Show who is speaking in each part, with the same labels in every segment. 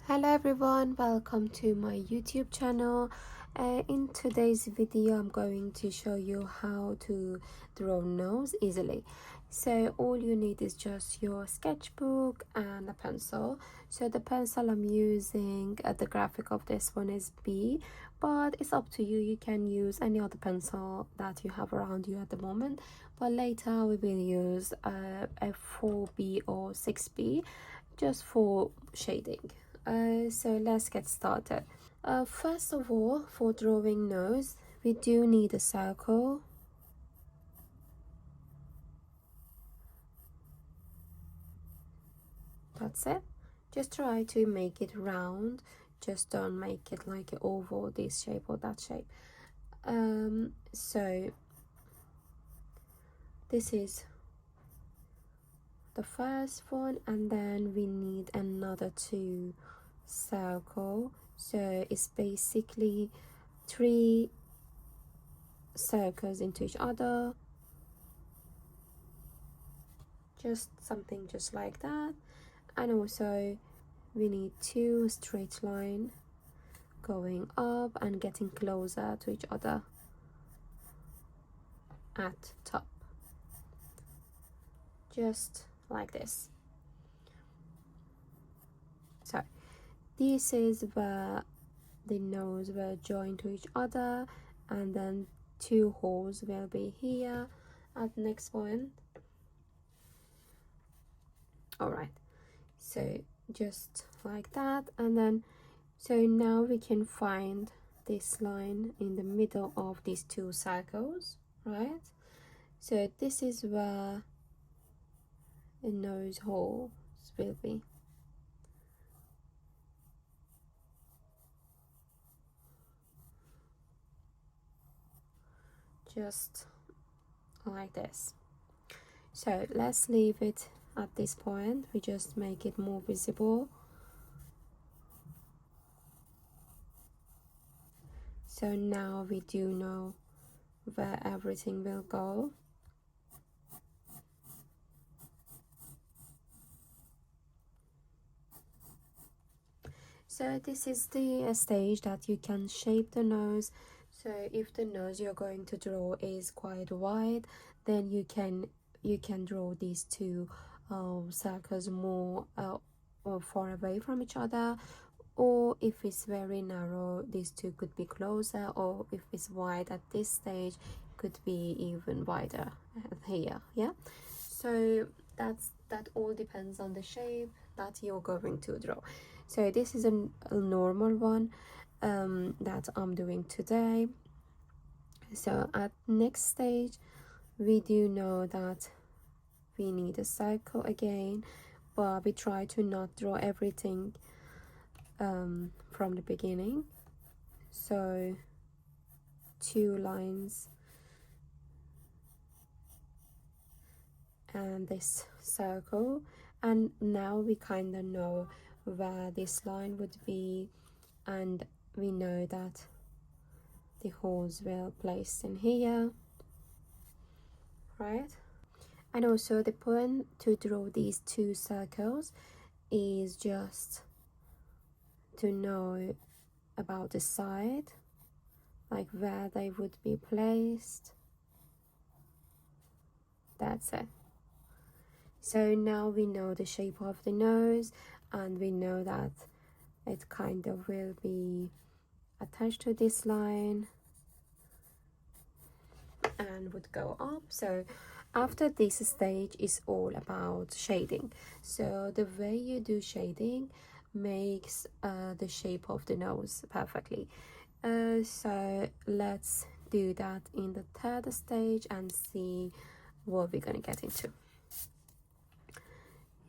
Speaker 1: Hello everyone, welcome to my YouTube channel. In today's video I'm going to show you how to draw nose easily. So all you need is just your sketchbook and a pencil. So the pencil I'm using, the graphic of this one is B, but it's up to you. You can use any other pencil that you have around you at the moment, but later we will use a 4B or 6B just for shading. So let's get started. First of all, for drawing nose, we do need a circle. That's it. Just try to make it round. Just don't make it like an oval, this shape or that shape. So this is the first one, and then we need another two circle. So it's basically 3 circles into each other, just something just like that. And also we need 2 straight line going up and getting closer to each other at top, just like this. So this is where the nose will join to each other, and then 2 holes will be here at the next point. All right, so just like that. And then so now we can find this line in the middle of these 2 circles, right? So this is where the nose holes will be. Just like this. So let's leave it at this point. We just make it more visible. So now we do know where everything will go. So this is the stage that you can shape the nose. So if the nose you're going to draw is quite wide, then you can draw these 2 circles more far away from each other. Or if it's very narrow, these 2 could be closer, or if it's wide at this stage, could be even wider here. Yeah, so that all depends on the shape that you're going to draw. So this is a normal one that I'm doing today. So at next stage we do know that we need a circle again, but we try to not draw everything from the beginning. So 2 lines and this circle, and now we kind of know where this line would be, and we know that the holes will place in here, right? And also the point to draw these 2 circles is just to know about the side, like where they would be placed. That's it. So now we know the shape of the nose, and we know that it kind of will be attached to this line and would go up. So after this stage is all about shading. So the way you do shading makes the shape of the nose perfectly. So let's do that in the 3rd stage and see what we're gonna get into.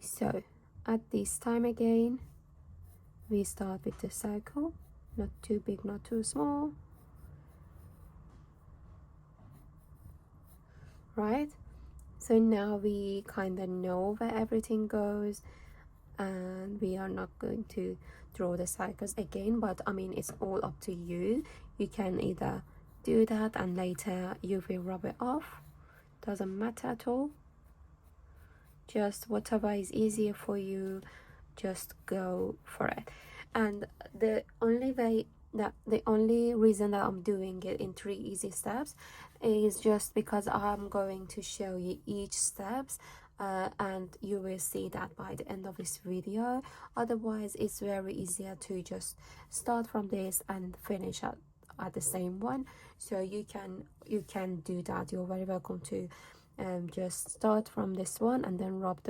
Speaker 1: So at this time again, we start with the circle, not too big, not too small, right? So now we kind of know where everything goes, and we are not going to draw the circles again, but I mean, it's all up to you. You can either do that and later you will rub it off, doesn't matter at all. Just whatever is easier for you, just go for it. And the only reason that I'm doing it in 3 easy steps is just because I'm going to show you each steps, and you will see that by the end of this video. Otherwise it's very easier to just start from this and finish at the same one. So you can do that. You're very welcome to just start from this one and then rub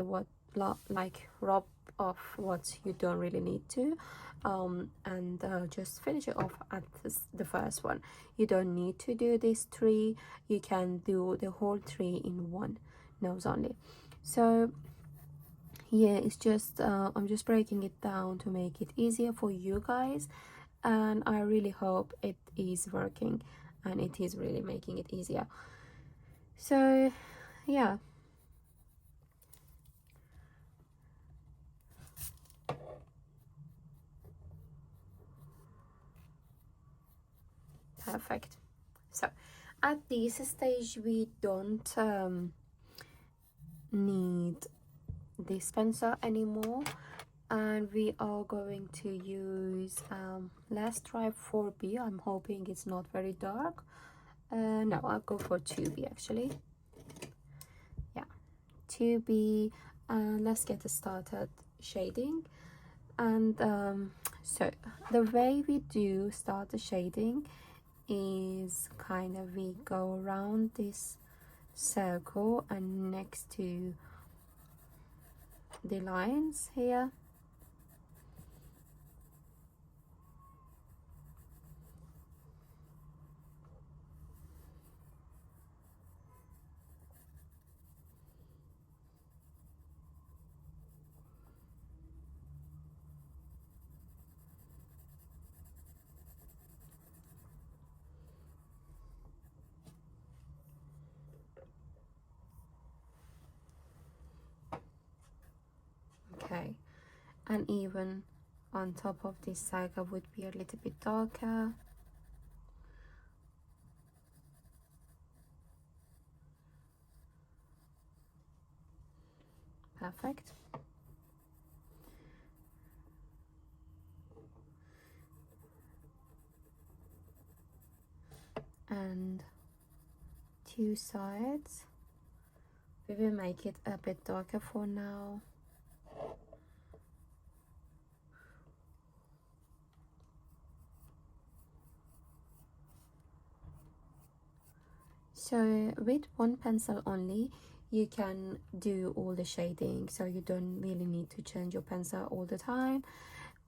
Speaker 1: rub off what you don't really need to, and just finish it off at the first one. You don't need to do these 3. You can do the whole 3 in one nose only. So yeah, it's just I'm just breaking it down to make it easier for you guys, and I really hope it is working, and it is really making it easier. So yeah, perfect. So at this stage we don't need this pencil anymore, and we are going to use let's try 4B. I'm hoping it's not very dark. No, I'll go for 2B actually. Yeah, 2B, and let's get started shading. And so the way we do start the shading is kind of we go around this circle and next to the lines here. Okay, and even on top of this saga would be a little bit darker. Perfect. And 2 sides, we will make it a bit darker for now. So with one pencil only you can do all the shading, so you don't really need to change your pencil all the time.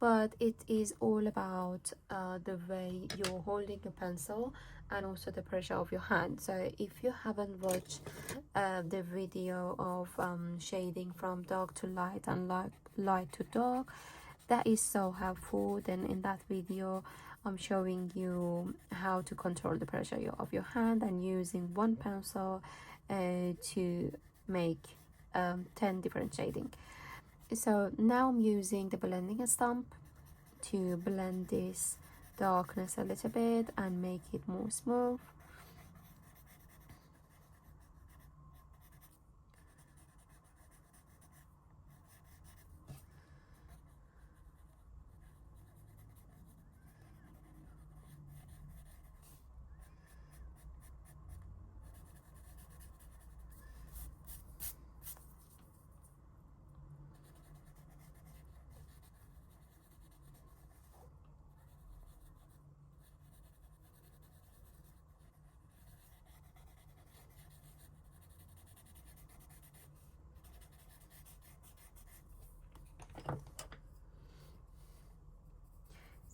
Speaker 1: But it is all about the way you're holding your pencil and also the pressure of your hand. So if you haven't watched the video of shading from dark to light and light to dark, that is so helpful. Then in that video I'm showing you how to control the pressure of your hand and using one pencil to make 10 different shading. So now I'm using the blending stump to blend this darkness a little bit and make it more smooth.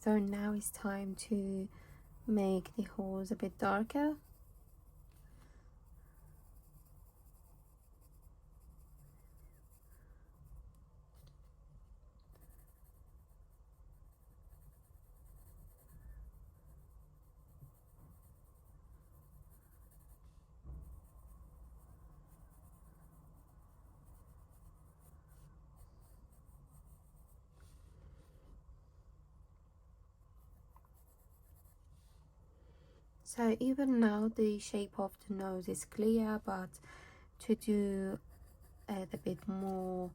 Speaker 1: So now it's time to make the holes a bit darker. So even now the shape of the nose is clear, but to do it a bit more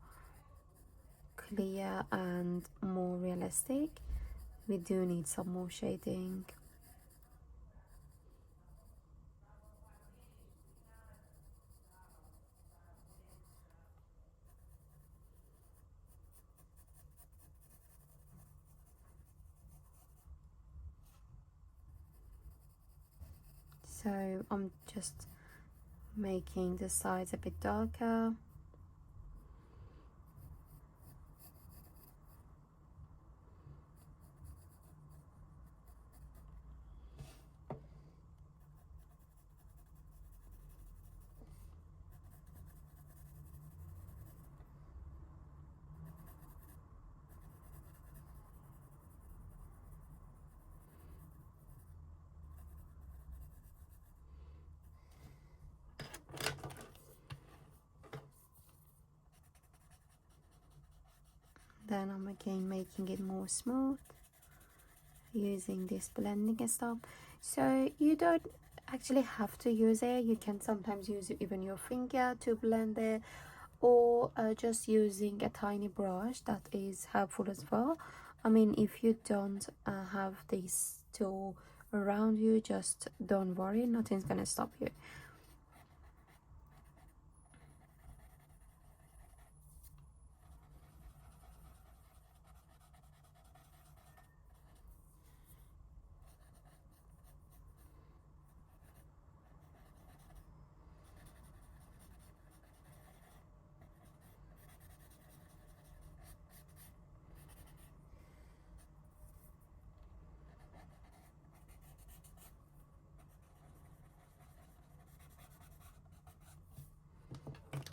Speaker 1: clear and more realistic, we do need some more shading. So I'm just making the sides a bit darker. Then I'm again making it more smooth using this blending stuff. So you don't actually have to use it. You can sometimes use even your finger to blend it, or just using a tiny brush, that is helpful as well. I mean, if you don't have this tool around you, just don't worry, nothing's gonna stop you.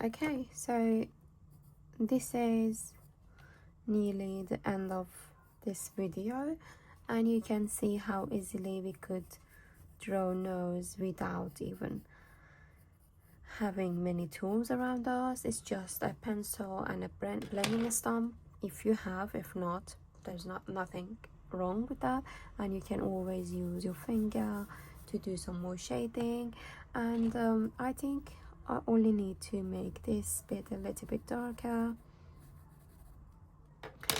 Speaker 1: Okay, so this is nearly the end of this video, and you can see how easily we could draw nose without even having many tools around us. It's just a pencil and a blending stump if you have. If not, there's nothing wrong with that, and you can always use your finger to do some more shading. And I think I only need to make this bit a little bit darker.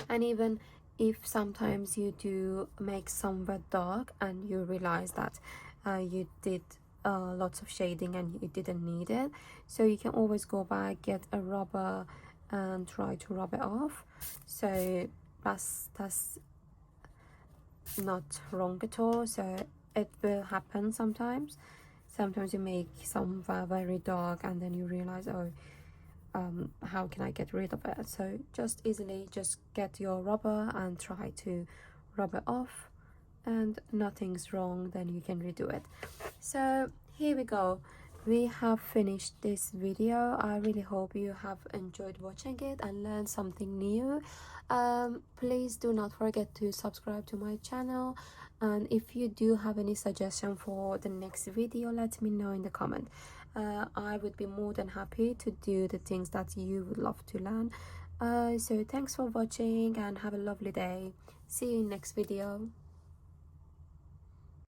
Speaker 1: And even if sometimes you do make somewhat dark and you realize that you did lots of shading and you didn't need it, so you can always go back, get a rubber and try to rub it off. So that's not wrong at all. So it will happen sometimes. Sometimes you make some very dark and then you realize, oh, how can I get rid of it? So just easily just get your rubber and try to rub it off, and nothing's wrong, then you can redo it. So here we go, we have finished this video. I really hope you have enjoyed watching it and learned something new. Please do not forget to subscribe to my channel, and if you do have any suggestion for the next video, let me know in the comment. I would be more than happy to do the things that you would love to learn. So thanks for watching and have a lovely day. See you in next video.